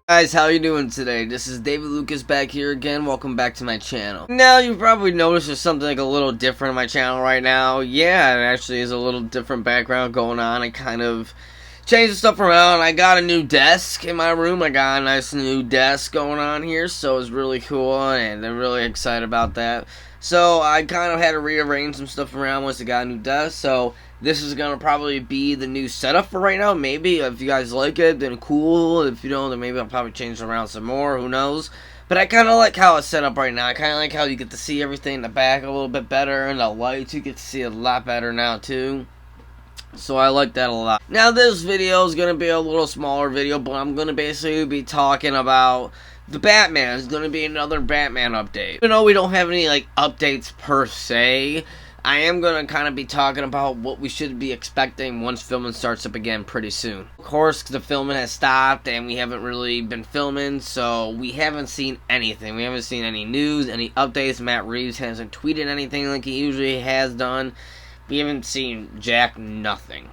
Guys, how you doing today? This is David Lucas back here again. Welcome back to my channel. Now, you probably noticed there's something like a little different on my channel right now. Yeah, it actually is a little different background going on. I kind of changed the stuff around. I got a new desk in my room. I got a nice new desk going on here, so it's really cool, and I'm really excited about that. So I kind of had to rearrange some stuff around once I got a new desk, so this is going to probably be the new setup for right now. Maybe if you guys like it, then cool. If you don't, then maybe I'll probably change it around some more. Who knows? But I kind of like how it's set up right now. I kind of like how you get to see everything in the back a little bit better. And the lights, you get to see a lot better now too. So I like that a lot. Now this video is going to be a little smaller video, but I'm going to basically be talking about the Batman. It's going to be another Batman update. Even though we don't have any like updates per se, I am going to kind of be talking about what we should be expecting once filming starts up again pretty soon. Of course, the filming has stopped and we haven't really been filming, so we haven't seen anything. We haven't seen any news, any updates. Matt Reeves hasn't tweeted anything like he usually has done. We haven't seen jack nothing.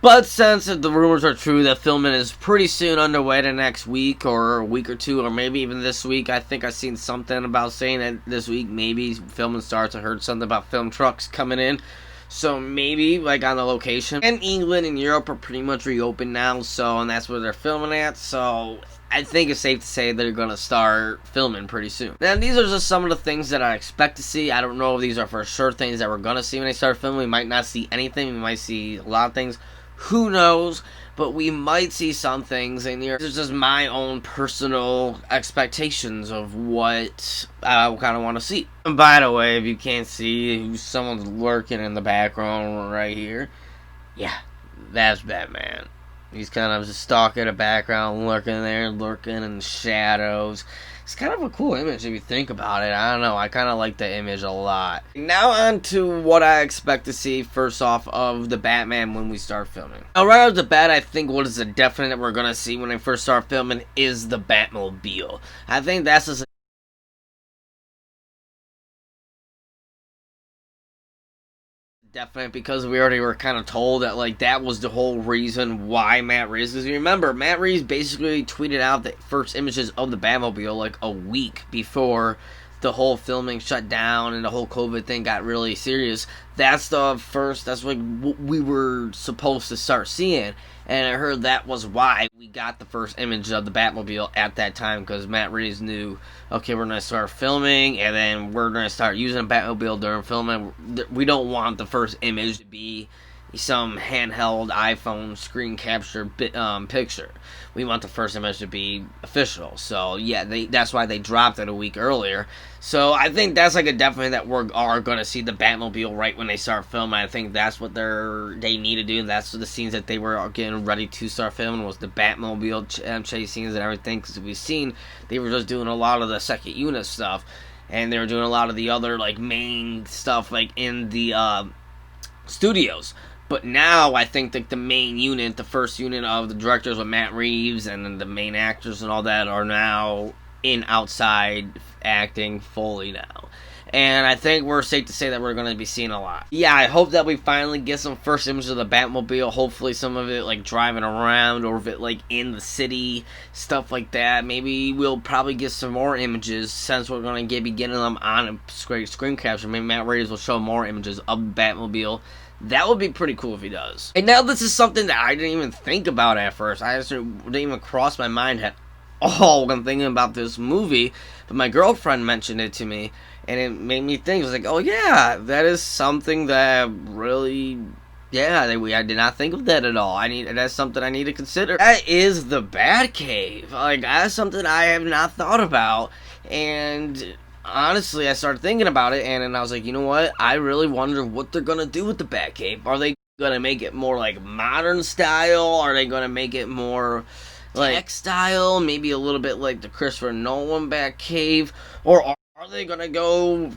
But since the rumors are true that filming is pretty soon underway the next week or a week or two, or maybe even this week, I think I've seen something about saying that this week maybe filming starts. I heard something about film trucks coming in. So maybe like on the location. And England and Europe are pretty much reopened now, so, and that's where they're filming at, so I think it's safe to say they're going to start filming pretty soon. Now, these are just some of the things that I expect to see. I don't know if these are for sure things that we're going to see when they start filming. We might not see anything. We might see a lot of things. Who knows? But we might see some things in here. This is just my own personal expectations of what I kind of want to see. And by the way, if you can't see, someone's lurking in the background right here. Yeah, that's Batman. He's kind of just stalking the background, lurking there, lurking in the shadows. It's kind of a cool image if you think about it. I don't know. I kind of like the image a lot. Now on to what I expect to see first off of the Batman when we start filming. Now right off the bat, I think what is a definite that we're going to see when I first start filming is the Batmobile. I think that's just definite because we already were kind of told that like that was the whole reason why Matt Reeves, because you remember Matt Reeves basically tweeted out the first images of the Batmobile like a week before the whole filming shut down and the whole COVID thing got really serious. That's like what we were supposed to start seeing, and I heard that was why we got the first image of the Batmobile at that time, because Matt Reeves knew, okay, we're going to start filming and then we're going to start using a Batmobile during filming. We don't want the first image to be some handheld iPhone screen capture picture. We want the first image to be official. So yeah, that's why they dropped it a week earlier. So I think that's like a definite that we are going to see the Batmobile right when they start filming. I think that's what they need to do. That's the scenes that they were getting ready to start filming, was the Batmobile chase scenes and everything. Because we've seen they were just doing a lot of the second unit stuff, and they were doing a lot of the other like main stuff like in the studios. But now I think that the main unit, the first unit of the directors with Matt Reeves and then the main actors and all that are now in outside acting fully now. And I think we're safe to say that we're going to be seeing a lot. Yeah, I hope that we finally get some first images of the Batmobile. Hopefully some of it like driving around, or if it like in the city, stuff like that. Maybe we'll probably get some more images since we're going to be getting them on a screen capture. Maybe Matt Reeves will show more images of the Batmobile. That would be pretty cool if he does. And now this is something that I didn't even think about at first. I just didn't even cross my mind at all when thinking about this movie. But my girlfriend mentioned it to me, and it made me think. I was like, oh yeah, that is something that really, yeah, I did not think of that at all. That's something I need to consider. That is the Batcave. Like, that's something I have not thought about. And honestly, I started thinking about it, and then I was like, you know what? I really wonder what they're going to do with the Batcave. Are they going to make it more like modern style? Are they going to make it more like tech style? Maybe a little bit like the Christopher Nolan Batcave? Or are they going to go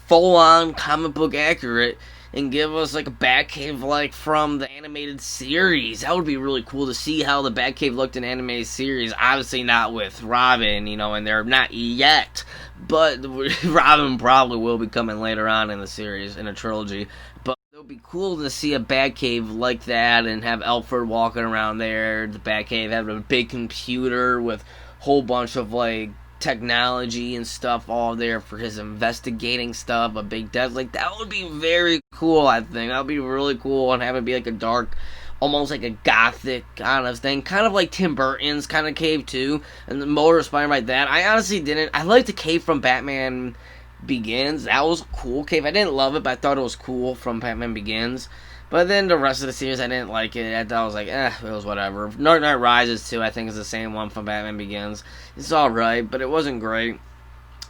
full-on comic book accurate and give us like a Batcave like from the animated series? That would be really cool to see how the Batcave looked in animated series. Obviously not with Robin, and they're not yet, but Robin probably will be coming later on in the series, in a trilogy. But it would be cool to see a Batcave like that and have Alfred walking around there, the Batcave having a big computer with whole bunch of like technology and stuff all there for his investigating stuff, a big death. Like, that would be very cool, I think. That would be really cool, and have it be like a dark, almost like a gothic kind of thing. Kind of like Tim Burton's kind of cave, too. And the more inspired by that. I honestly didn't. I liked the cave from Batman Begins. That was a cool cave. I didn't love it, but I thought it was cool from Batman Begins. But then the rest of the series, I didn't like it. I thought, I was like, it was whatever. Dark Knight Rises, too, I think is the same one from Batman Begins. It's alright, but it wasn't great.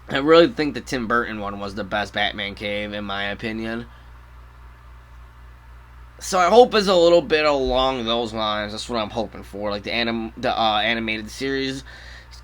I really think the Tim Burton one was the best Batman cave, in my opinion. So I hope it's a little bit along those lines. That's what I'm hoping for. Like the animated series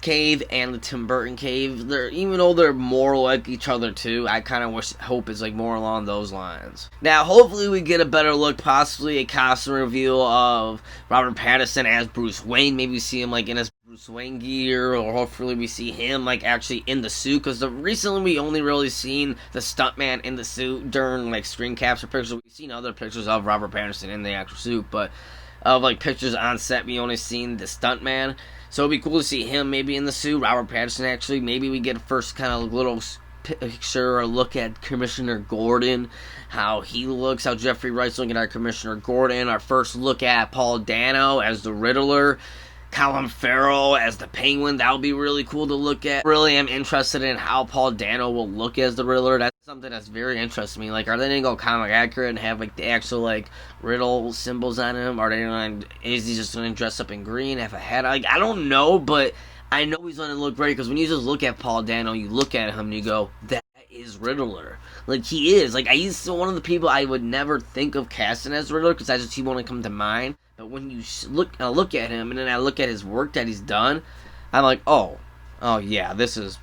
cave and the Tim Burton cave. Even though they're more like each other too, I kind of hope it's like more along those lines. Now, hopefully we get a better look, possibly a costume reveal of Robert Pattinson as Bruce Wayne. Maybe we see him like in his Bruce Wayne gear, or hopefully we see him like actually in the suit, because recently we only really seen the stuntman in the suit during like screen capture pictures. We've seen other pictures of Robert Pattinson in the actual suit, but of like pictures on set, we only seen the stuntman. So it'd be cool to see him maybe in the suit, Robert Pattinson actually. Maybe we get a first kind of little picture or look at Commissioner Gordon, how he looks, how Jeffrey Wright's looking at Commissioner Gordon. Our first look at Paul Dano as the Riddler, Colin Farrell as the Penguin. That would be really cool to look at. Really am interested in how Paul Dano will look as the Riddler. That's something that's very interesting to me. Like, are they gonna go comic accurate and have like the actual like riddle symbols on him? Are they gonna, is he just gonna dress up in green, have a hat? Like, I don't know, but I know he's gonna look great, because when you just look at Paul Dano, you look at him and you go, that is Riddler. Like, he is. Like, he's one of the people I would never think of casting as Riddler, because that's just he won't come to mind. But when you look at him, and then I look at his work that he's done, I'm like, oh yeah, this is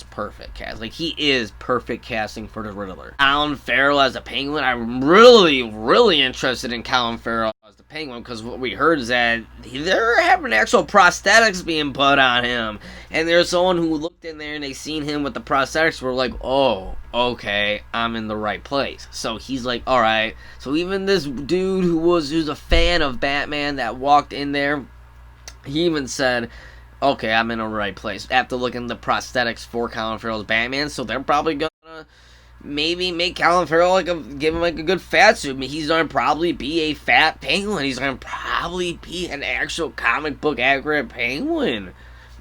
perfect cast. Like, he is perfect casting for the Riddler. Colin Farrell as the Penguin. I'm really interested in Colin Farrell as the Penguin, because what we heard is that they're having actual prosthetics being put on him. And there's someone who looked in there and they seen him with the prosthetics, were like, oh, okay, I'm in the right place. So he's like, alright. So even this dude who's a fan of Batman that walked in there, he even said, okay, I'm in the right place after looking at the prosthetics for Colin Farrell's Batman. So they're probably gonna maybe make Colin Farrell give him like a good fat suit. I mean, he's gonna probably be a fat Penguin. He's gonna probably be an actual comic book accurate Penguin.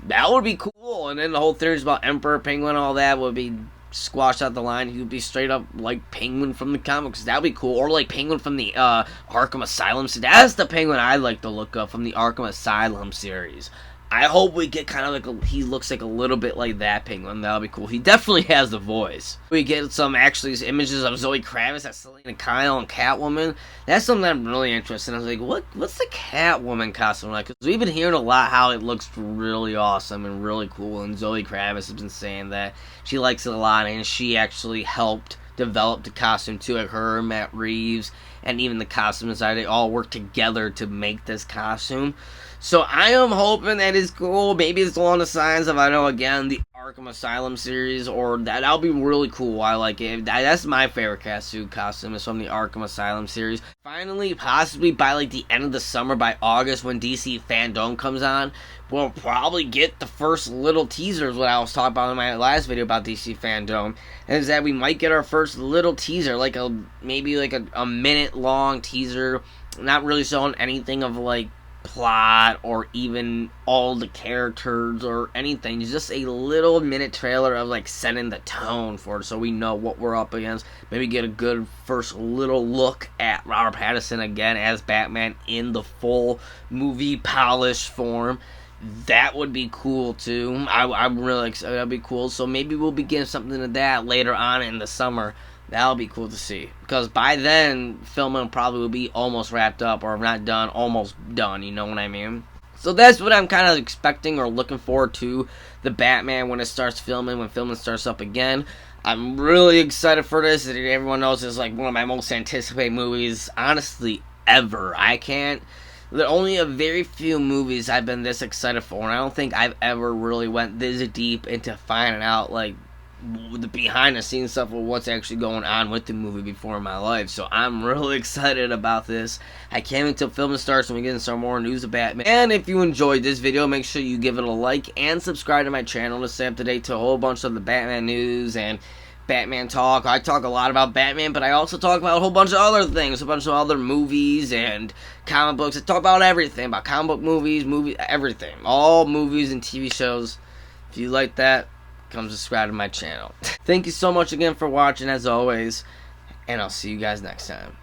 That would be cool. And then the whole theories about Emperor Penguin, all that would be squashed out the line. He would be straight up like Penguin from the comics. That would be cool. Or like Penguin from the Arkham Asylum. So that's the Penguin I like to look up from the Arkham Asylum series. I hope we get kind of like he looks like a little bit like that Penguin. That'll be cool. He definitely has the voice. We get some actually images of Zoe Kravitz as Selena Kyle and Catwoman. That's something I'm really interested in. I was like, what's the Catwoman costume like? Because we've been hearing a lot how it looks really awesome and really cool. And Zoe Kravitz has been saying that she likes it a lot, and she actually helped develop the costume too. Like her, Matt Reeves, and even the costume designer, they all work together to make this costume. So I am hoping that is cool. Maybe it's along the signs of, I know, again, the Arkham Asylum series, or that'll be really cool. I like it. That's my favorite costume is from the Arkham Asylum series. Finally, possibly by like the end of the summer, by August, when DC Fandom comes on, we'll probably get the first little teasers, what I was talking about in my last video about DC Fandom, is that we might get our first little teaser, like maybe like a minute long teaser, not really showing anything of like plot or even all the characters or anything. It's just a little minute trailer of like setting the tone for it, so we know what we're up against. Maybe get a good first little look at Robert Pattinson again as Batman in the full movie polished form. That would be cool too. I'm really excited. That'd be cool. So maybe we'll be getting something to that later on in the summer. That'll be cool to see, because by then filming probably will be almost wrapped up, or if not done, almost done, you know what I mean? So that's what I'm kind of expecting or looking forward to, the Batman when it starts filming, when filming starts up again. I'm really excited for this. Everyone knows it's like one of my most anticipated movies, honestly, ever. There are only a very few movies I've been this excited for, and I don't think I've ever really went this deep into finding out like the behind the scenes stuff of what's actually going on with the movie before in my life. So I'm really excited about this. I can't wait till filming starts and we get some more news of Batman. And if you enjoyed this video, make sure you give it a like and subscribe to my channel to stay up to date to a whole bunch of the Batman news and Batman talk. I talk a lot about Batman, but I also talk about a whole bunch of other things, a bunch of other movies and comic books. I talk about everything, about comic book movies, everything. All movies and TV shows. If you like that, come subscribe to my channel. Thank you so much again for watching, as always, and I'll see you guys next time.